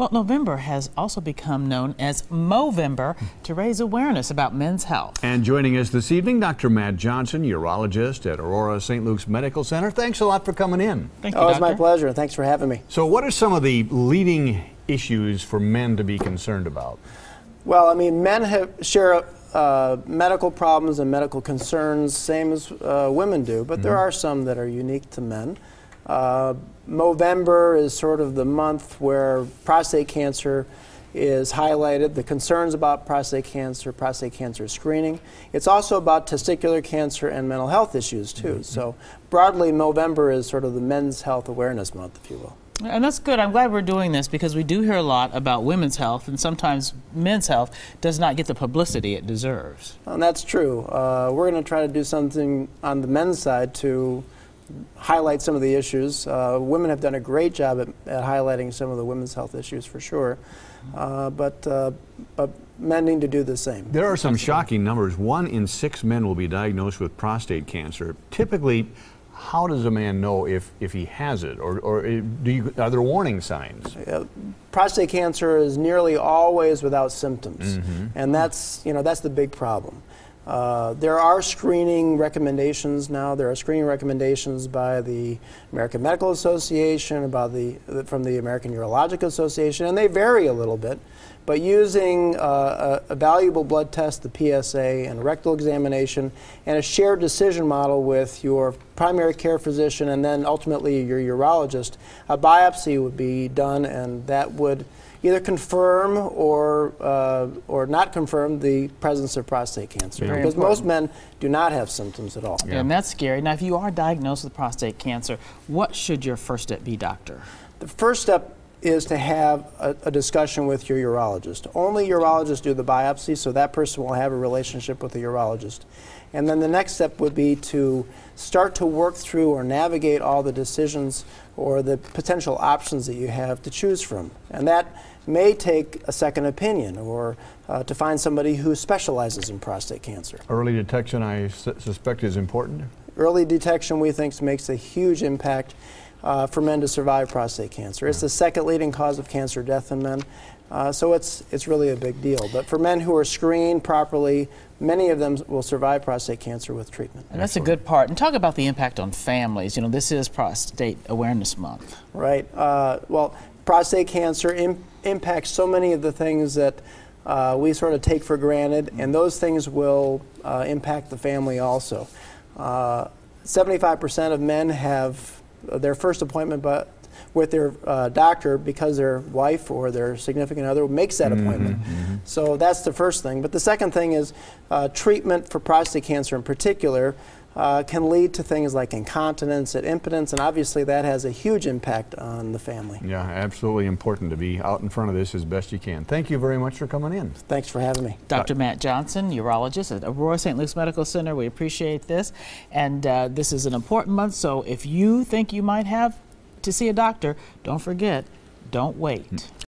Well, November has also become known as Movember to raise awareness about men's health. And joining us this evening, Dr. Matt Johnson, urologist at Aurora St. Luke's Medical Center. Thanks a lot for coming in. Thank you, Oh, Doctor. it's my pleasure. Thanks for having me. So what are some of the leading issues for men to be concerned about? Well, I mean, men share medical problems and medical concerns, same as women do, but there are some that are unique to men. Movember is sort of the month where prostate cancer is highlighted, the concerns about prostate cancer screening. It's also about testicular cancer and mental health issues too. So broadly, Movember is sort of the Men's Health Awareness Month, if you will. And that's good. I'm glad we're doing this because we do hear a lot about women's health, and sometimes men's health does not get the publicity it deserves. And that's true. We're going to try to do something on the men's side to highlight some of the issues. Women have done a great job at highlighting some of the women's health issues for sure, but men need to do the same. There are some shocking numbers. 1 in 6 men will be diagnosed with prostate cancer. Typically, how does a man know if he has it, or are there warning signs? Prostate cancer is nearly always without symptoms, and that's the big problem. There are screening recommendations now. There are screening recommendations by the American Medical Association, from the American Urologic Association, and they vary a little bit. But using a valuable blood test, the PSA, and a rectal examination, and a shared decision model with your primary care physician and then ultimately your urologist, a biopsy would be done, and that would either confirm or not confirm the presence of prostate cancer. Very because important. most men do not have symptoms at all. Yeah. And that's scary. Now, if you are diagnosed with prostate cancer, what should your first step be, doctor? The first step is to have a discussion with your urologist. Only urologists do the biopsy, so that person will have a relationship with the urologist. And then the next step would be to start to work through or navigate all the decisions or the potential options that you have to choose from. And that may take a second opinion or to find somebody who specializes in prostate cancer. Early detection, I suspect, is important. Early detection, we think, makes a huge impact for men to survive prostate cancer. It's the second leading cause of cancer death in men, so it's really a big deal. But for men who are screened properly, many of them will survive prostate cancer with treatment. And that's a good part. And talk about the impact on families. You know, this is Prostate Awareness Month. Right. Well, prostate cancer impacts so many of the things that we sort of take for granted, and those things will impact the family also. 75% of men have their first appointment with their doctor because their wife or their significant other makes that appointment. So that's the first thing. But the second thing is treatment for prostate cancer in particular can lead to things like incontinence and impotence, and obviously that has a huge impact on the family. Yeah, absolutely important to be out in front of this as best you can. Thank you very much for coming in. Thanks for having me. Dr. Matt Johnson, urologist at Aurora St. Luke's Medical Center. We appreciate this. And this is an important month, so if you think you might have to see a doctor, don't forget, don't wait.